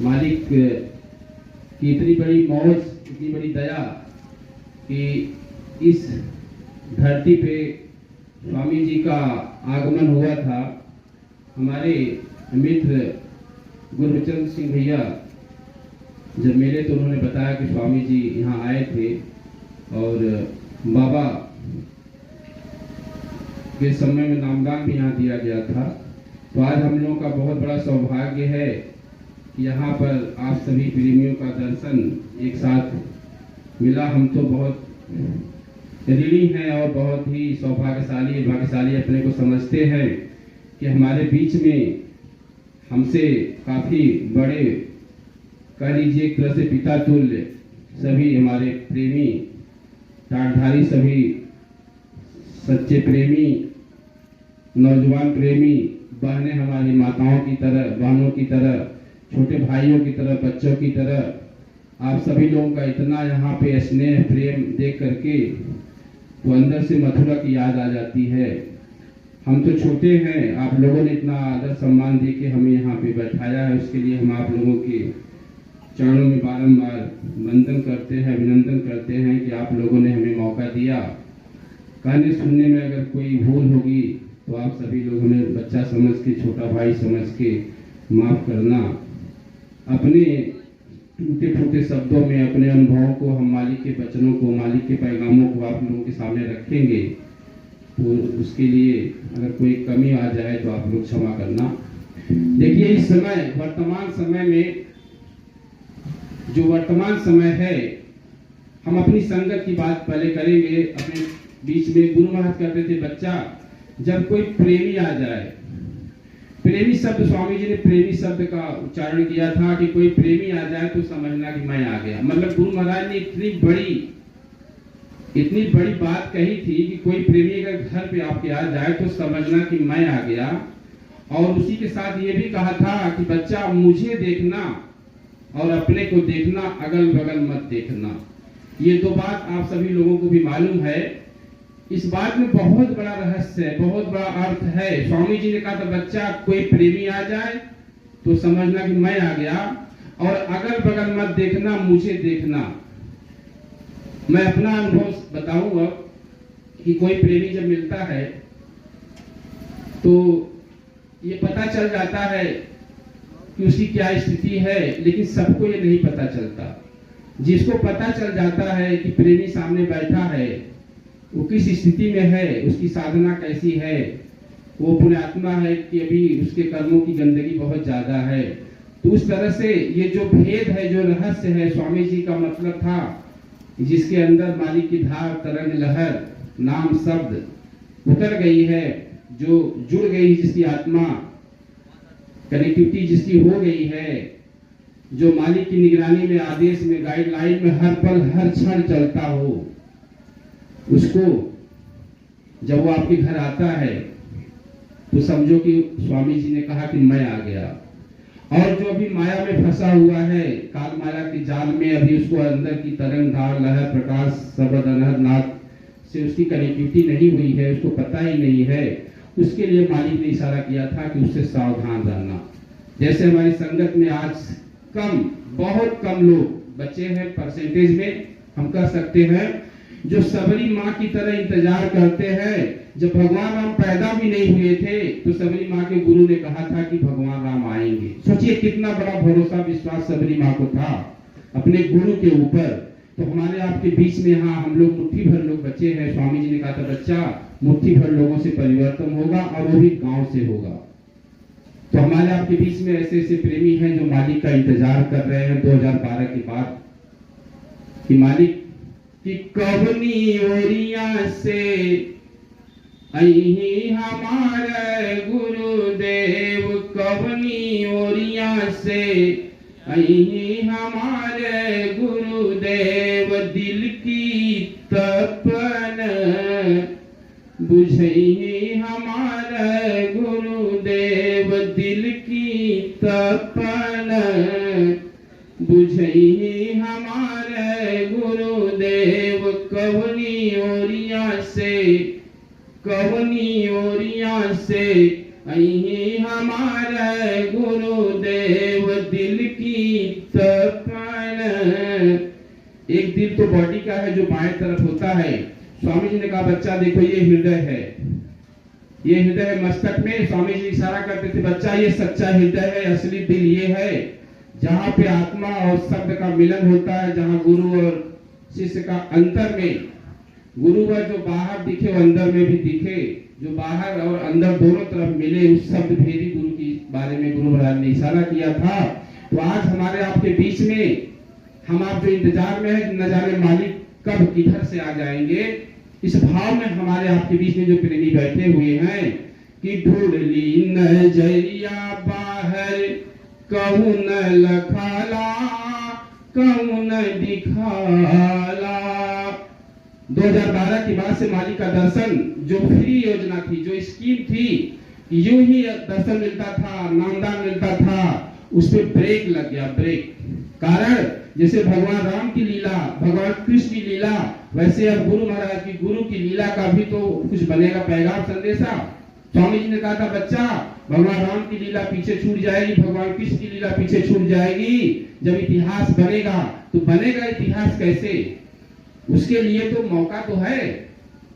मालिक की इतनी बड़ी मौज, इतनी बड़ी दया कि इस धरती पे स्वामी जी का आगमन हुआ था। हमारे मित्र गुरबचन सिंह भैया जब मिले तो उन्होंने बताया कि स्वामी जी यहाँ आए थे और बाबा के समय में नामदान भी यहाँ दिया गया था। तो आज हम लोगों का बहुत बड़ा सौभाग्य है कि यहाँ पर आप सभी प्रेमियों का दर्शन एक साथ मिला। हम तो बहुत ऋणी हैं और बहुत ही भाग्यशाली अपने को समझते हैं कि हमारे बीच में हमसे काफ़ी बड़े, कह लीजिए एक तरह से पिता तुल्य सभी हमारे प्रेमी टाटधारी, सभी सच्चे प्रेमी, नौजवान प्रेमी, बहनें हमारी माताओं की तरह, बहनों की तरह, छोटे भाइयों की तरह, बच्चों की तरह आप सभी लोगों का इतना यहाँ पे स्नेह प्रेम देख करके तो अंदर से मथुरा की याद आ जाती है। हम तो छोटे हैं, आप लोगों ने इतना आदर सम्मान दे के हमें यहाँ पे बैठाया है, उसके लिए हम आप लोगों के चरणों में बारंबार वंदन करते हैं, अभिनंदन करते हैं कि आप लोगों ने हमें मौका दिया। कहने सुनने में अगर कोई भूल होगी तो आप सभी लोग हमें बच्चा समझ के, छोटा भाई समझ के माफ़ करना। अपने टूटे फूटे शब्दों में अपने अनुभवों को, हम मालिक के वचनों को, मालिक के पैगामों को आप लोगों के सामने रखेंगे, तो उसके लिए अगर कोई कमी आ जाए तो आप लोग क्षमा करना। देखिए इस समय, वर्तमान समय में, जो वर्तमान समय है, हम अपनी संगत की बात पहले करेंगे। अपने बीच में गुरु महाराज कहते थे, बच्चा जब कोई प्रेमी आ जाए, प्रेमी शब्द, स्वामी जी ने प्रेमी शब्द का उच्चारण किया था कि कोई प्रेमी आ जाए तो समझना कि मैं आ गया। मतलब गुरु महाराज ने इतनी बड़ी बात कही थी कि कोई प्रेमी अगर घर पे आपके आ जाए तो समझना कि मैं आ गया। और उसी के साथ ये भी कहा था कि बच्चा मुझे देखना और अपने को देखना, अगल बगल मत देखना। ये दो बात आप सभी लोगों को भी मालूम है। इस बात में बहुत बड़ा रहस्य है, बहुत बड़ा अर्थ है। स्वामी जी ने कहा था, बच्चा कोई प्रेमी आ जाए तो समझना कि मैं आ गया, और अगल बगल मत देखना, मुझे देखना। मैं अपना अनुभव बताऊं अब कि कोई प्रेमी जब मिलता है तो ये पता चल जाता है कि उसकी क्या स्थिति है, लेकिन सबको ये नहीं पता चलता। जिसको पता चल जाता है कि प्रेमी सामने बैठा है, वो किस स्थिति में है, उसकी साधना कैसी है, वो पुण्यात्मा है कि अभी उसके कर्मों की गंदगी बहुत ज्यादा है, तो उस तरह से ये जो भेद है, जो रहस्य है, स्वामी जी का मतलब था जिसके अंदर मालिक की धार, तरंग, लहर, नाम, शब्द उतर गई है, जो जुड़ गई, जिसकी आत्मा कनेक्टिविटी जिसकी हो गई है, जो मालिक की निगरानी में, आदेश में, गाइडलाइन में हर पल हर क्षण चलता हो, उसको जब वो आपके घर आता है तो समझो कि स्वामी जी ने कहा कि मैं आ गया। और जो अभी माया में फंसा हुआ है, काल माया के जाल में, अभी उसको अंदर की तरंग, धार, लहर, प्रकाश, शब्द, अनहद, नाद से उसकी कनेक्टिविटी नहीं हुई है, उसको पता ही नहीं है, उसके लिए मालिक ने इशारा किया था कि उससे सावधान रहना। जैसे हमारी संगत में आज बहुत कम लोग बचे हैं, परसेंटेज में हम कह सकते हैं, जो सबरी माँ की तरह इंतजार करते हैं। जब भगवान राम पैदा भी नहीं हुए थे तो सबरी माँ के गुरु ने कहा था कि भगवान राम आएंगे। सोचिए कितना बड़ा भरोसा, विश्वास सबरी माँ को था अपने गुरु के ऊपर। तो हमारे आपके बीच में यहाँ हम लोग मुट्ठी भर लोग बचे हैं। स्वामी जी ने कहा था, बच्चा मुट्ठी भर लोगों से परिवर्तन होगा, और वो भी गांव से होगा। तो हमारे आपके बीच में ऐसे ऐसे प्रेमी हैं जो मालिक का इंतजार कर रहे हैं 2012 के बाद, कि मालिक कि कवनी ओरिया से अही हमारे गुरुदेव, कवनी ओरिया से अही हमारे गुरुदेव, दिल की तपन बुझही हमारे गुरुदेव, दिल की तपन बुझही हमारे गुरुदेव, कवनी ओरिया से अही हमारे गुरुदेव दिल की तपन। एक दिल तो बॉडी का है जो बाएं तरफ होता है। स्वामी जी ने कहा बच्चा देखो ये हृदय है, ये हृदय है मस्तक में। स्वामी जी इशारा करते थे बच्चा ये सच्चा हृदय है, असली दिल ये है जहाँ पे आत्मा और शब्द का मिलन होता है, जहाँ गुरु और शिष्य का अंतर में, गुरु वह जो बाहर दिखे वो अंदर में भी दिखे, जो बाहर और अंदर दोनों तरफ मिले, उस शब्द भेदी गुरु के बारे में गुरु महाराज ने इशारा किया था। तो आज हमारे आपके बीच में हम आप जो इंतजार में है, न जाने मालिक कब किधर से आ जाएंगे, इस भाव में हमारे आपके बीच में जो प्रेमी बैठे हुए हैं कि ढूंढ ली नजरिया बाहर कहूं न लखाला कहूं न दिखाला। 2012 के बाद से मालिक का दर्शन जो फ्री योजना थी, जो स्कीम थी, यूं ही दर्शन मिलता था, नामदान मिलता था, उस पे ब्रेक लग गया। ब्रेक कारण जैसे भगवान राम की लीला, भगवान कृष्ण की लीला, वैसे अब गुरु महाराज की गुरु की लीला का भी तो कुछ बनेगा पैगाम संदेशा। स्वामी जी ने कहा था बच्चा भगवान राम की लीला पीछे छूट जाएगी, भगवान कृष्ण की लीला पीछे छूट जाएगी। जब इतिहास बनेगा तो बनेगा इतिहास कैसे? उसके लिए तो मौका तो है,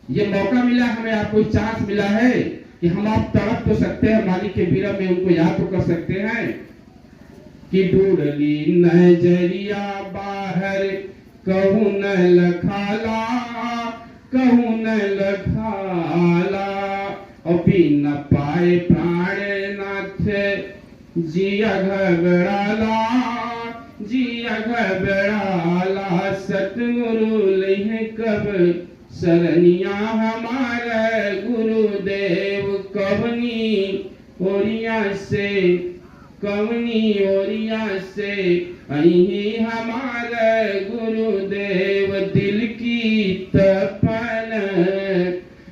ये मौका मिला हमें, आपको चांस मिला है कि हम आप तड़प तो सकते हैं मालिक के विरह में, उनको याद तो कर सकते हैं कि ढूंढ ली नजरिया बाहर कहूं न लखाला कहूं न लखाला। और बिन पाए प्राणनाथ जिया घबराला जिया घबराला। सतगुरु लहे कब शरणिया हमारे गुरुदेव कवनी ओरिया से कवनी ओरिया से अही हमारे गुरुदेव दिल की तपन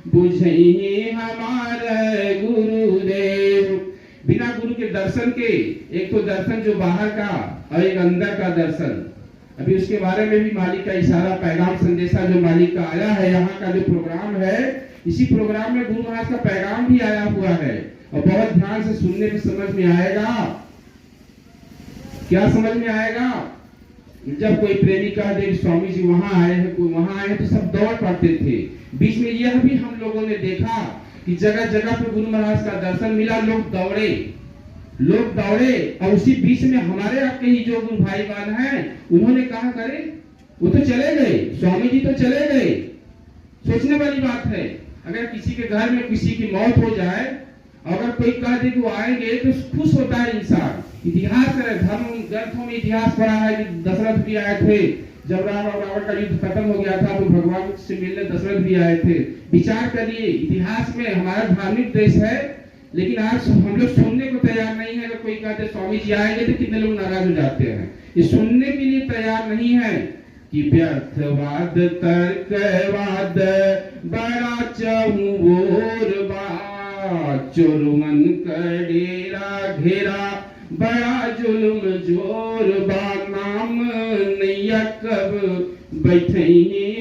बुझही हमारे गुरुदेव। बिना गुरु के दर्शन के, एक तो दर्शन जो बाहर का और एक अंदर का दर्शन, अभी उसके बारे में भी मालिक का इशारा पैगाम संदेशा जो मालिक का आया है, यहाँ का जो प्रोग्राम है, इसी प्रोग्राम में गुरु महाराज का पैगाम भी आया हुआ है और बहुत ध्यान से सुनने में समझ में आएगा। क्या समझ में आएगा? जब कोई प्रेमी कह दे स्वामी जी वहां आए हैं, कोई वहां आए हैं, तो सब दौड़ पड़ते थे। बीच में यह भी हम लोगों ने देखा कि जगह जगह पे गुरु महाराज का दर्शन मिला, लोग दौड़े और उसी बीच में हमारे आपके ही जो गुरु भाई बहन हैं, उन्होंने कहा करे वो तो चले गए, स्वामी जी तो चले गए। सोचने वाली बात है, अगर किसी के घर में किसी की मौत हो जाए, अगर कोई कह दे कि वो आएंगे तो खुश होता है इंसान। इतिहास धर्म ग्रंथों में इतिहास पढ़ा है कि दशरथ भी आए थे, जब राम और रावण का युद्ध खत्म हो गया था तो भगवान से मिलने दशरथ भी आए थे। विचार करिए, इतिहास में हमारा धार्मिक देश है, लेकिन आज हम लोग सुनने को तैयार नहीं है। अगर कोई कहते स्वामी जी आएंगे तो कितने लोग नाराज हो जाते हैं, ये सुनने के लिए तैयार नहीं है कि व्यर्थवाद तर्कवाद बड़ा चहुओरबा चोरमन कडेरा घेरा बड़ा जुल्म जोरबा। नाम नैया कब बैठे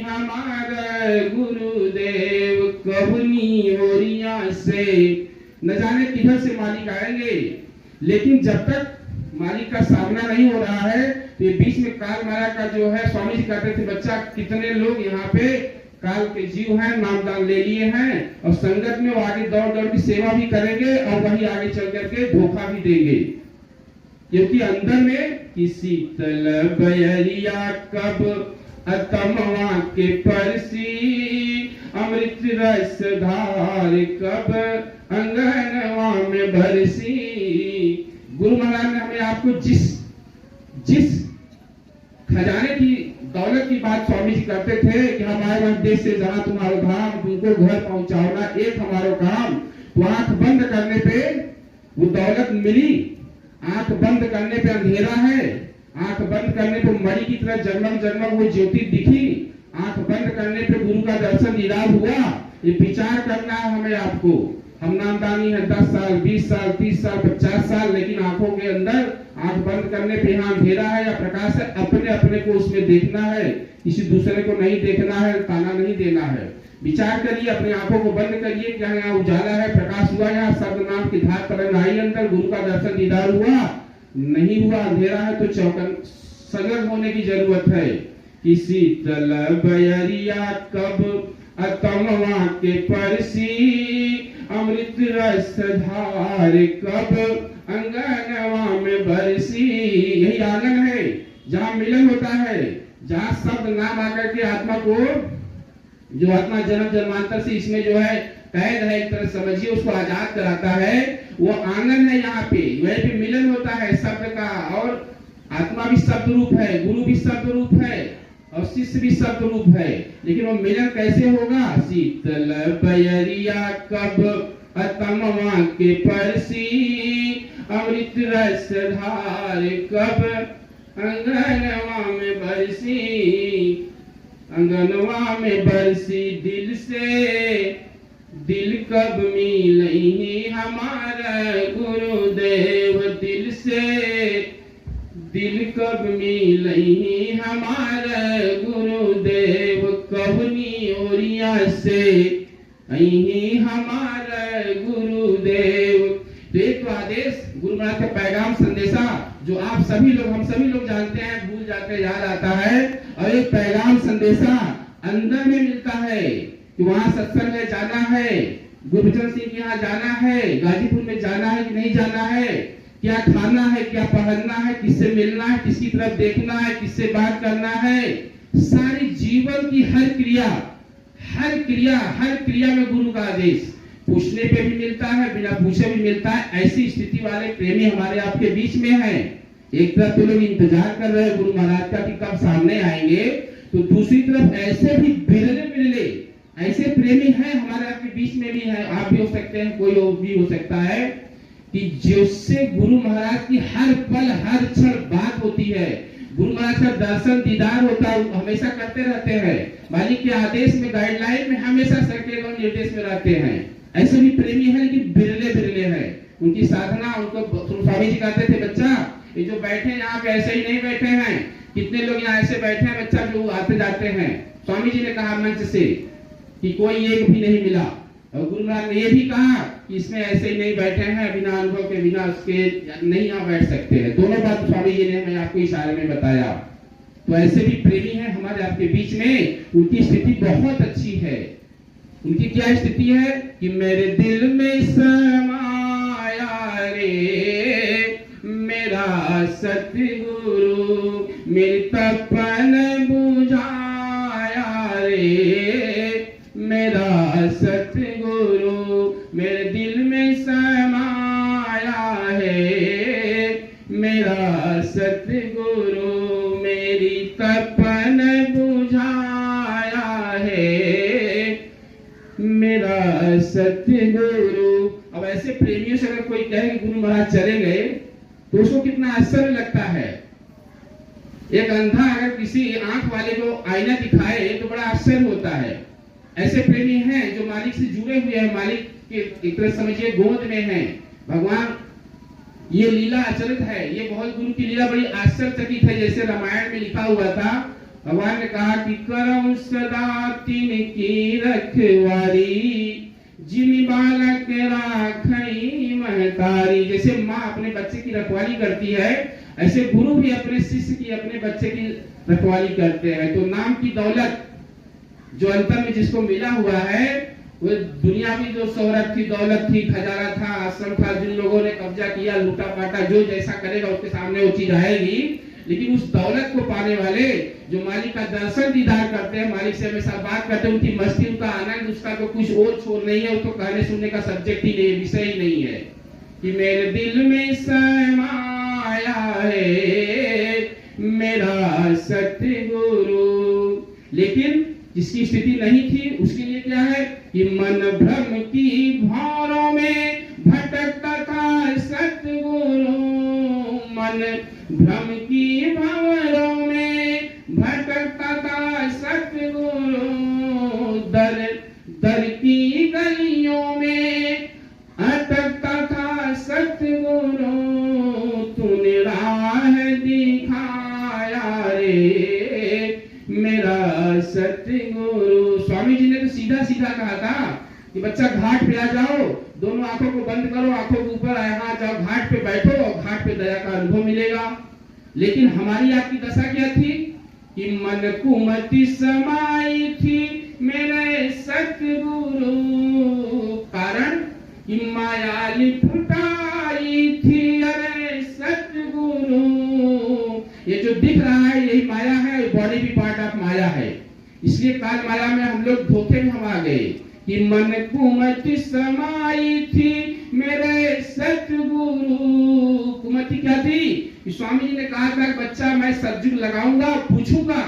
हमारा गुरुदेव कवनी ओरिया से। न जाने किधर से मालिक आएंगे, लेकिन जब तक मालिक का सामना नहीं हो रहा है तो ये बीच में काल माया का जो है, स्वामी जी कहते थे बच्चा कितने लोग यहाँ पे काल के जीव हैं, नामदान ले लिए हैं और संगत में वो आगे दौड़ दौड़ की सेवा भी करेंगे और वही आगे चल करके धोखा भी देंगे, क्योंकि अंदर में कि शीतल बयरिया कब अतमवा के परसी अमृत रस धार कब अंगनवा में भरसी। गुरु महाराज ने हमें आपको जिस खजाने की दौलत की बात स्वामी जी करते थे कि हमारे देश से जहां तुम्हारा धाम तुमको घर पहुंचाओना एक हमारा काम, तो आंख बंद करने पे वो दौलत मिली, आंख बंद करने पे अंधेरा है, आंख बंद करने पे मणि की तरह जगमग जगमग वो ज्योति दिखी, आंख बंद करने पे गुरु का दर्शन दीदार हुआ। ये विचार करना है हमें आपको। हम नामदानी है 10 साल 20 साल 30 साल 50 साल, लेकिन आंखों के अंदर आंख बंद करने पे यहाँ अंधेरा है या प्रकाश है, अपने अपने को उसमें देखना है, किसी दूसरे को नहीं देखना है, ताना नहीं देना है। विचार करिए, अपनी आंखों को बंद करिए, क्या यहाँ उजाला है, प्रकाश हुआ, यहाँ शब्द नाम की धार तरंग आई अंदर, गुरु का दर्शन दीदार हुआ, नहीं हुआ, अंधेरा है तो चौकन सजग होने की जरूरत है। किसी तल बयरिया कब अतमवा के परसी, अमृत रस धार कब अंगनवा में बरसी। यही आंगन है जहाँ मिलन होता है, जहाँ शब्द नाम आकर के आत्मा को, जो आत्मा जन्म जन्मांतर से इसमें जो है कैद है, एक तरह समझिए, उसको आजाद कराता है, वो आंगन है। यहाँ पे वहीं पे मिलन होता है शब्द का, और आत्मा भी शब्द रूप है, गुरु भी शब्द रूप है, और शिष्य भी शब्द रूप है। लेकिन वो मिलन कैसे होगा? शीतल बयरिया कब अतमवा के परसी, अमृत रस धार कब अंगनवा में बरसी। अंगनवा में बरसी दिल से, दिल कब मिलही हमारा गुरुदेव, दिल से दिल कब मिलही हमारा गुरुदेव, कवनी ओरिया से अही हमारा गुरुदेव। तो एक तो आदेश गुरु महाराज का पैगाम संदेशा जो आप सभी लोग, हम सभी लोग जानते हैं, भूल जाते याद आता है, और एक पैगाम संदेशा अंदर में मिलता है कि वहां सत्संग है, जाना है, गुरबचन सिंह के यहाँ जाना है, गाजीपुर में जाना है कि नहीं जाना है, क्या खाना है, क्या पहनना है, किससे मिलना है, किसकी तरफ देखना है, किससे बात करना है। सारी जीवन की हर क्रिया हर क्रिया में गुरु का आदेश पूछने पे भी मिलता है, बिना पूछे भी मिलता है। ऐसी स्थिति वाले प्रेमी हमारे आपके बीच में हैं। एक तरफ तो लोग इंतजार कर रहे हैं गुरु महाराज का कि कब सामने आएंगे, तो दूसरी तरफ ऐसे भी बिरले ऐसे प्रेमी हैं हमारे आपके बीच में भी हैं। आप भी हो सकते हैं, कोई और भी हो सकता है, कि जिससे गुरु महाराज की हर पल हर क्षण बात होती है, गुरु महाराज का दर्शन दीदार होता है, हमेशा करते रहते हैं, मालिक के आदेश में, गाइडलाइन में हमेशा सर्किल और निर्देश में रहते हैं। ऐसे भी प्रेमी है लेकिन बिरले हैं। उनकी साधना, उनको स्वामी जी कहते थे, बच्चा ये जो बैठे यहाँ पे ऐसे ही नहीं बैठे हैं, कितने लोग यहाँ ऐसे बैठे हैं बच्चा जो आते जाते हैं। स्वामी जी ने कहा मंच से कि कोई एक भी नहीं मिला, और गुरु महाराज ने ये भी कहा कि इसमें ऐसे ही नहीं बैठे हैं, बिना अनुभव के, बिना उसके नहीं यहाँ बैठ सकते हैं। दोनों बात स्वामी जी ने मैं आपको इशारे में बताया। तो ऐसे भी प्रेमी हैं हमारे आपके बीच में, उनकी स्थिति बहुत अच्छी है। उनकी क्या स्थिति है कि मेरे दिल में समाया रे मेरा सतगुरु, मेरी तपन बुझाया रे मेरा सतगुरु, मेरे दिल में समाया है मेरा सतगुरु, मेरी तपन बुझाया है मेरा सतगुरु। अब ऐसे प्रेमियों से अगर कोई कहे कि गुरु महाराज चले गए तो उसको कितना आश्चर्य लगता है। एक अंधा अगर किसी आंख वाले को आईना दिखाए तो बड़ा आश्चर्य होता है। ऐसे प्रेमी हैं जो मालिक से जुड़े हुए हैं, मालिक के एक तरह समझिए गोद में हैं। भगवान ये लीला अचरित है, ये बहुत गुरु की लीला बड़ी आश्चर्यचकित है। जैसे रामायण में लिखा हुआ था, भगवान ने कहा कि करम सदा तिन की रखवारी, जिन बालक राखई महतारी। जैसे माँ अपने बच्चे की रखवाली करती है, ऐसे गुरु भी अपने शिष्य की, अपने बच्चे की रखवाली करते हैं। तो नाम की दौलत जो अंतर में जिसको मिला हुआ है, वो दुनिया की जो शोहरत थी, दौलत थी, खजाना था, आश्रम था, जिन लोगों ने कब्जा किया, लूटा पाटा, जो जैसा करेगा उसके सामने वो चीज आएगी। लेकिन उस दौलत को पाने वाले जो मालिक का दर्शन दीदार करते हैं, मालिक से हमेशा बात करते हैं, उनकी मस्ती, उनका आनंद, उसका तो कुछ और छोर नहीं है, उसको कहने सुनने का सब्जेक्ट ही नहीं है, विषय ही नहीं है कि मेरे दिल में समाया है मेरा सतगुरु। लेकिन जिसकी स्थिति नहीं थी उसके लिए क्या है कि मन भ्रम की भारों में भटकता था सतगुरु, मन भ्रम की भारों में भटकता था सतगुरु, दर दर की गलियों में अटकता था सतगुरु, तूने राह दिखाया रे मेरा सतगुरु। स्वामी जी ने तो सीधा सीधा कहा था कि बच्चा घाट पे आ जाओ, दोनों आंखों को बंद करो, आंखों के ऊपर यहाँ जाओ, घाट पे बैठो और घाट पे दया का अनुभव मिलेगा। लेकिन हमारी आपकी दशा क्या थी कि मन कुमति समाई थी मेरे सतगुरु, कारण कि माया लिपटाई थी अरे सतगुरु। ये जो दिख रहा है यही माया है, बॉडी भी पार्ट ऑफ माया है। इसलिए काल माया में हम लोग धोखे में हम आ गए कि मन कुमति समाई थी मेरे सतगुरु। कुमति क्या थी? स्वामी जी ने कहा था बच्चा मैं सतयुग लगाऊंगा, पूछूंगा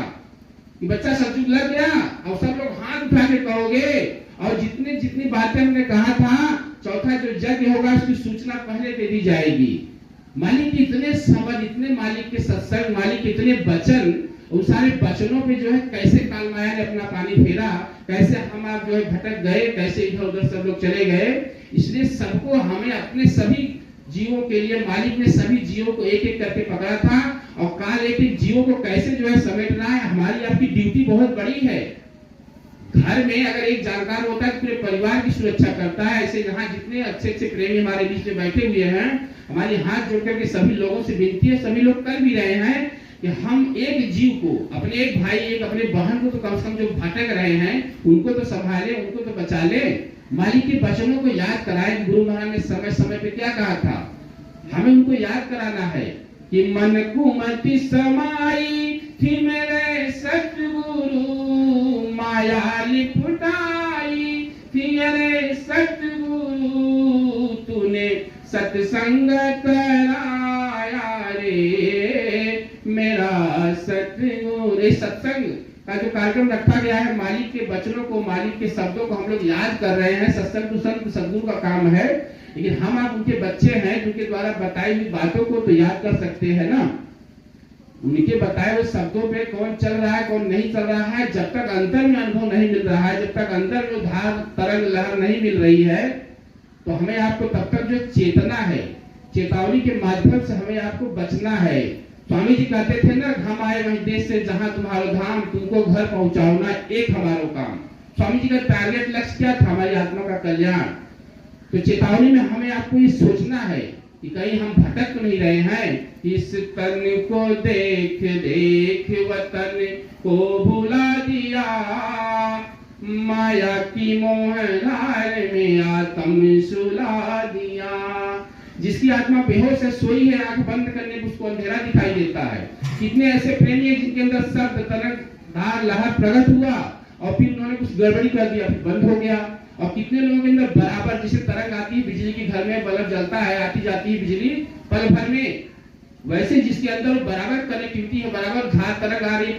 कि बच्चा सतयुग लग गया, और सब लोग हाथ उठा के कहोगे। और जितनी जितनी बातें हमने कहा था, चौथा जो यज्ञ होगा उसकी सूचना पहले दे दी जाएगी। मालिक की इतने समझ, इतने मालिक के सत्संग, मालिक के इतने वचन, उन सारे वचनों पे जो है कैसे काल माया ने अपना पानी फेरा, कैसे हम आप जो है भटक गए, कैसे इधर उधर सब लोग चले गए। इसलिए सबको हमें अपने सभी जीवों के लिए मालिक ने सभी जीवों को एक एक करके पकड़ा था, और काल एक एक जीवों को कैसे जो है समेटना है, हमारी आपकी ड्यूटी बहुत बड़ी है। घर में अगर एक जानकार होता है तो पूरे परिवार की सुरक्षा करता है। ऐसे यहाँ जितने अच्छे अच्छे प्रेमी हमारे बीच में बैठे हुए हैं, हमारी हाथ जोड़ करके सभी लोगों से विनती है, सभी लोग कर भी रहे हैं कि हम एक जीव को, अपने एक भाई, एक अपने बहन को तो कम से कम जो भटक रहे हैं उनको तो संभाले, उनको तो बचा ले। मालिक के वचनों को याद कराएं। गुरु महाराज ने समय समय पे क्या कहा था, हमें उनको याद कराना है कि मन कुमति समाई थी मेरे सतगुरु, माया लिपटाई थी अरे सतगुरु, तूने सत्संग कराया रे मेरा सतगुरु। सत्संग का जो कार्यक्रम रखा गया है, मालिक के वचनों को, मालिक के शब्दों को हम लोग याद कर रहे हैं। सत्संग तो संत सद्गुरु का काम है, लेकिन हम आप उनके बच्चे हैं, जिनके द्वारा बताई हुई बातों को तो याद कर सकते हैं ना। उनके बताए हुए शब्दों पे कौन चल रहा है, कौन नहीं चल रहा है, जब तक अंतर में अनुभव नहीं मिल रहा है, जब तक अंतर में धार तरंग लहर नहीं मिल रही है, तो हमें आपको तब तक जो चेतना है, चेतावनी के माध्यम से हमें आपको बचना है। स्वामी जी कहते थे ना, हम आए वही देश से जहां तुम्हारा धाम, तुमको घर पहुंचाओ ना एक हमारो काम। स्वामी जी का टारगेट लक्ष्य क्या था? हमारी आत्मा का कल्याण। तो चेतावनी में हमें आपको ये सोचना है कि कहीं हम भटक तो नहीं रहे हैं। इस तन को देख देख वतन को भुला दिया, माया की मोह धार में आत्म सुला दिया। जिसकी आत्मा बेहोश है, सोई है, आंख बंद करने पर उसको अंधेरा दिखाई देता है। कितने ऐसे प्रेमी हैं जिनके अंदर शब्द तरंग धार लहर प्रकट हुआ और फिर उन्होंने कुछ गड़बड़ी कर दिया, फिर बंद हो गया। और कितने लोगों के अंदर बराबर जैसे तरंग आती है बिजली के घर में, बल्ब जलता है, आती जाती है बिजली पल भर में, वैसे जिसके अंदर बराबर कनेक्टिविटी है, बराबर धार तरंग आ रही है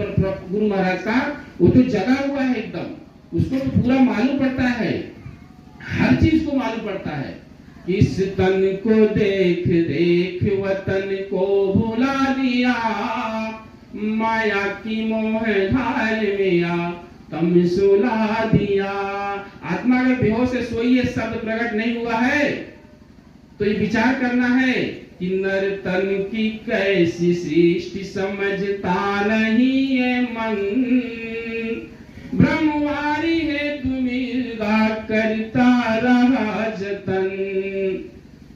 गुरु महाराज का, वो तो जगा हुआ है एकदम, उसको तो पूरा मालूम पड़ता है, हर चीज को मालूम पड़ता है। इस तन को देख देख वतन को भुला दिया, माया की मोह धार में आत्म सुला दिया। आत्मा अगर बेहोश है, सोई है, शब्द प्रकट नहीं हुआ है, तो ये विचार करना है कि नर तन की कैसी सृष्टि समझता नहीं है मन, ब्रह्मवारी है तुमिर्गा करता रहा जतन,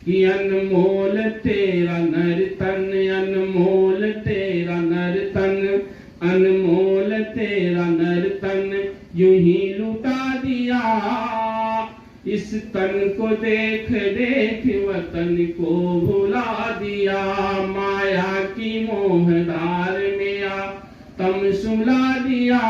कि अनमोल तेरा नर्तन, अनमोल तेरा नर्तन, अनमोल तेरा नर्तन यूं ही लुटा दिया। इस तन को देख देख वतन को भुला दिया, माया की मोहधार में आत्म सुला दिया।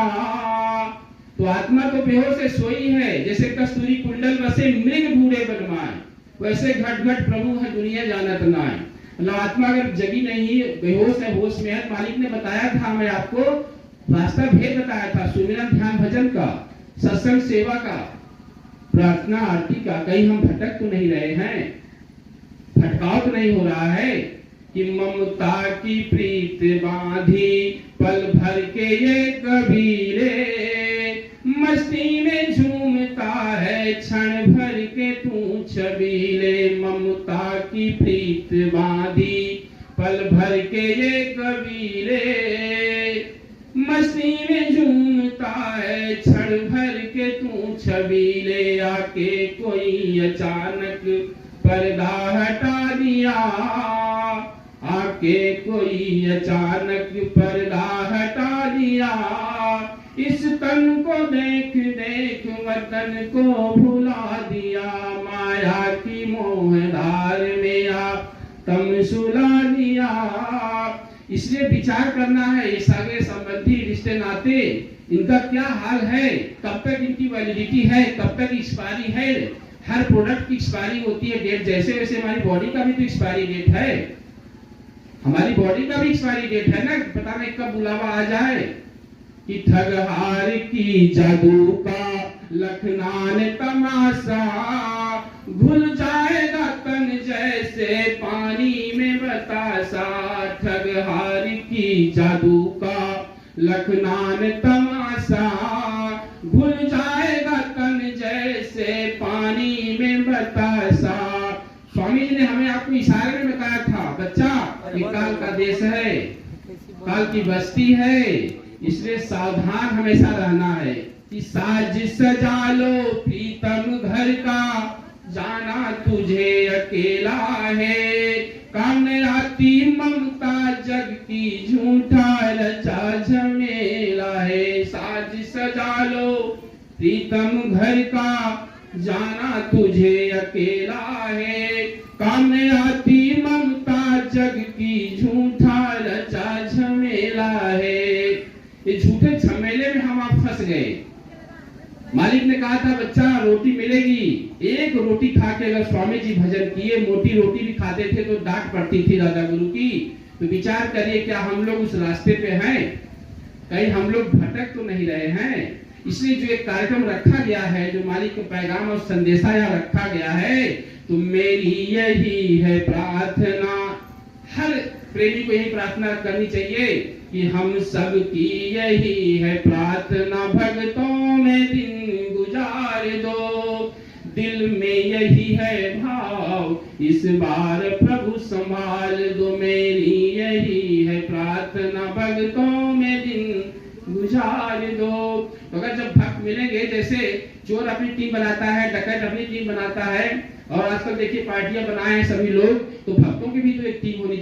तो आत्मा तो बेहोश है, सोई है, जैसे कस्तूरी कुंडल बसे मृग बूढ़े बनमाए, वैसे घट घट प्रभु है दुनिया जानत नाय। मतलब आत्मा अगर जगी नहीं है, बेहोश है, होश में है, मालिक ने बताया था, मैं आपको रास्ता भेद बताया था, सुमिरन ध्यान भजन का, सत्संग सेवा का, प्रार्थना आरती का। कहीं हम भटक तो नहीं रहे हैं, भटकाव तो नहीं हो रहा है कि ममता की प्रीत बांधी पल भर के ये कबीरे, मस्ती में झूमता है क्षण भर के तू छबीले। ममता की प्रीत बांधी पल भर के ये कबीले, मस्ती में झूमता जाए क्षण भर के तू छवि ले आके, कोई अचानक पर्दा हटा दिया आके, कोई अचानक पर्दा हटा दिया। इस तन को देख देख वतन को भुला दिया, माया की मोहधार में आ तम सुला दिया। इसलिए विचार करना है, ये सारे संबंधी रिश्ते नाते इनका क्या हाल है, कब तक इनकी वैलिडिटी है, कब तक एक्सपायरी है। हर प्रोडक्ट की एक्सपायरी होती है डेट, जैसे वैसे हमारी बॉडी का भी तो एक्सपायरी डेट है, हमारी बॉडी का भी एक्सपायरी डेट है ना, पता नहीं कब बुलावा आ जाए। कि ठगहार की जादू का लखनान तमाशा, घुल जाएगा तन जैसे पानी में बतासा। ठगहार की जादू का लखनान तमाशा, घुल जाएगा तन जैसे पानी में बतासा। स्वामी जी ने हमें आपको इशारे में बताया था, बच्चा ये काल का देश है, काल की बस्ती है, इसलिए सावधान हमेशा रहना है। कि साज सजा लो प्रीतम घर का, जाना तुझे अकेला है। काम आती ममता जग की झूठा रचा झमेला है। साज सजा लो प्रीतम घर का, जाना तुझे अकेला है। काम आती ममता जग की झूठा रचा झमेला है। ये झूठे झमेले में हम आप फंस गए। मालिक ने कहा था बच्चा रोटी मिलेगी, एक रोटी खा के अगर स्वामी जी भजन किए, मोटी रोटी भी खाते थे तो डांट पड़ती थी दादा गुरु की। तो विचार करिए क्या हम लोग उस रास्ते पे हैं, कहीं हम लोग भटक तो नहीं रहे हैं। इसलिए जो एक कार्यक्रम रखा गया है, जो मालिक का पैगाम और संदेशा यहाँ रखा गया है, तो मेरी यही है प्रार्थना, हर प्रेमी को यही प्रार्थना करनी चाहिए कि हम सब की यही है प्रार्थना, भक्तों में दिन गुजार दो। दिल में यही है भाव, इस बार प्रभु संभाल दो। मेरी यही है प्रार्थना, भक्तों में दिन गुजार दो। तो अगर जब भक्त मिलेंगे, जैसे चोर अपनी टीम बनाता है, डकैत अपनी टीम बनाता है, और आजकल देखिए पार्टियां बनाए हैं सभी लोग, तो भक्तों की भी तो एक टीम होनी चाहिए।